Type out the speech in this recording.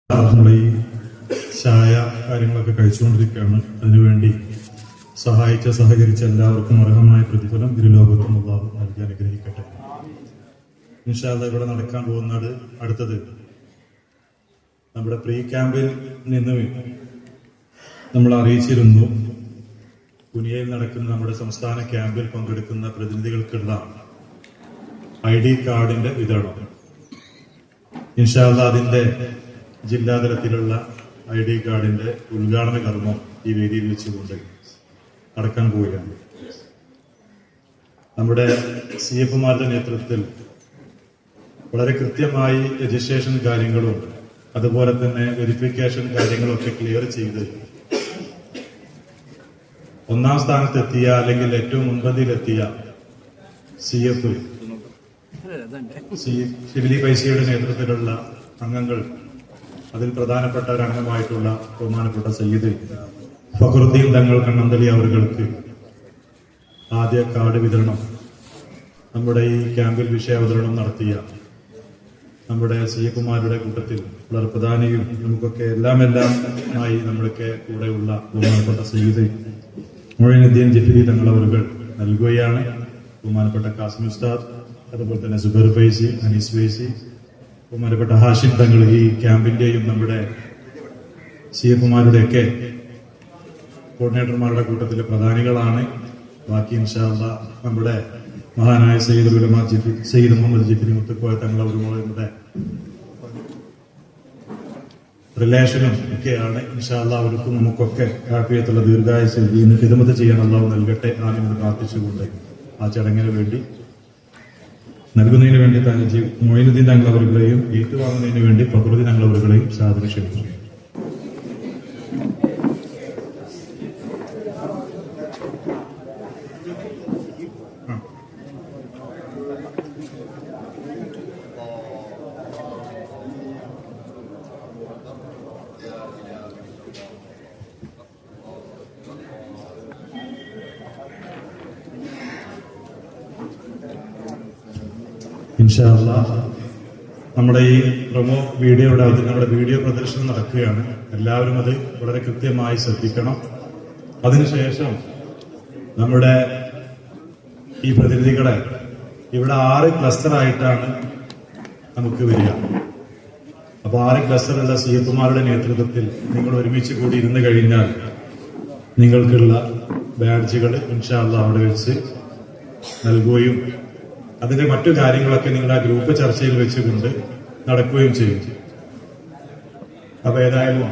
നമ്മൾ ഈ ചായ കാര്യങ്ങളൊക്കെ കഴിച്ചുകൊണ്ടിരിക്കുകയാണ്. അതിനുവേണ്ടി സഹകരിച്ച എല്ലാവർക്കും അർഹമായ പ്രതിഫലം ഇരുലോകത്തും അല്ലാഹു നൽകി അനുഗ്രഹിക്കട്ടെ. ഇൻഷാ അല്ലാഹ് ഇവിടെ നടക്കാൻ പോകുന്നത് അടുത്തത് നമ്മുടെ പ്രീ ക്യാമ്പിൽ നിന്ന് നമ്മൾ അറിയിച്ചിരുന്നു. പുനിയയിൽ നടക്കുന്ന നമ്മുടെ സംസ്ഥാന ക്യാമ്പിൽ പങ്കെടുക്കുന്ന പ്രതിനിധികൾക്കുള്ള ID കാർഡിന്റെ വിതരണം. ഇൻഷാ അല്ലാഹ് അതിന്റെ ജില്ലാതലത്തിലുള്ള ID കാർഡിന്റെ ഉദ്ഘാടന കർമ്മം ഈ വേദിയിൽ വെച്ചുകൊണ്ട് നടക്കാൻ പോവുകയാണ്. നമ്മുടെ CFമാരുടെ നേതൃത്വത്തിൽ വളരെ കൃത്യമായി രജിസ്ട്രേഷൻ കാര്യങ്ങളും അതുപോലെ തന്നെ വെരിഫിക്കേഷൻ കാര്യങ്ങളൊക്കെ ക്ലിയർ ചെയ്ത് ഒന്നാം സ്ഥാനത്തെത്തിയ അല്ലെങ്കിൽ ഏറ്റവും മുൻപന്തിയിലെത്തിയ CF ഷിബിലി പൈസയുടെ നേതൃത്വത്തിലുള്ള അംഗങ്ങൾ, അതിൽ പ്രധാനപ്പെട്ട ഒരു അംഗമായിട്ടുള്ള ബഹുമാനപ്പെട്ട സയ്യിദ് ഫഖറുദ്ദീൻ തങ്ങൾ കണ്ണന്തലി അവർക്ക് ആദ്യ കാർഡ് വിതരണം നമ്മുടെ ഈ ക്യാമ്പിൽ വിഷയാവതരണം നടത്തിയ നമ്മുടെ CFമാരുടെ കൂട്ടത്തിൽ വളരെ പ്രധാനിയും നമുക്കൊക്കെ എല്ലാം ആയി നമ്മളൊക്കെ കൂടെയുള്ള ബഹുമാനപ്പെട്ട സയ്യിദ് മൊയ്നുദ്ദീൻ ജിഫ്രി തങ്ങൾ അവർ നൽകുകയാണ്. ബഹുമാനപ്പെട്ട കാസിം ഉസ്താദ്, അതുപോലെ തന്നെ സുബൈർ ഫൈസി, അനീസ് ഫൈസി, ബഹുമാനപ്പെട്ട ഹാഷിം തങ്ങൾ ഈ ക്യാമ്പിന്റെയും നമ്മുടെ CFമാരുടെയൊക്കെ കോർഡിനേറ്റർമാരുടെ കൂട്ടത്തിലെ പ്രധാനികളാണ്. ബാക്കി ഇൻഷാ അല്ലാഹ് നമ്മുടെ മഹാനായ സയ്യിദ് മുഹമ്മദ് ജിഫ്രി മുത്തുക്കോയ തങ്ങൾ അവരുടെ റിലേഷനും ഒക്കെയാണ്. ഇൻഷാ അല്ലാഹ് അവർക്കും നമുക്കൊക്കെ ആഫിയത്തുള്ള ദീർഘായുസ്സ് ഇന്ന് ഖിദ്മത്ത് ചെയ്യാൻ അല്ലാഹു നൽകട്ടെ. ആദ്യം പ്രാർത്ഥിച്ചുകൊണ്ട് ആ ചടങ്ങിന് വേണ്ടി നൽകുന്നതിന് വേണ്ടി മൊയ്നുദ്ദീൻ തങ്ങൾ അവരുടെയും ഏറ്റുവാങ്ങുന്നതിന് വേണ്ടി ഫഖറുദ്ദീൻ തങ്ങൾ അവരുടെയും സാദരം ക്ഷണിക്കുന്നു. ഇൻഷാ അല്ലാഹ് നമ്മുടെ ഈ പ്രൊമോ വീഡിയോയുടെ നമ്മുടെ വീഡിയോ പ്രദർശനം നടക്കുകയാണ്. എല്ലാവരും അത് വളരെ കൃത്യമായി ശ്രദ്ധിക്കണം. അതിനുശേഷം നമ്മുടെ ഈ പ്രതിനിധികളെ ഇവിടെ 6 ക്ലസ്റ്ററായിട്ടാണ് നമുക്ക് വരിക. അപ്പൊ 6 ക്ലസ്റ്ററുള്ള CFമാരുടെ നേതൃത്വത്തിൽ നിങ്ങൾ ഒരുമിച്ച് കൂടി ഇരുന്ന് കഴിഞ്ഞാൽ നിങ്ങൾക്കുള്ള ബാഡ്ജുകൾ ഇൻഷാ അല്ലാഹ് അവിടെ വെച്ച് നൽകുകയും അതിന്റെ മറ്റു കാര്യങ്ങളൊക്കെ നിങ്ങൾ ആ ഗ്രൂപ്പ് ചർച്ചയിൽ വെച്ചുകൊണ്ട് നടക്കുകയും ചെയ്യും. അപ്പൊ ഏതായാലും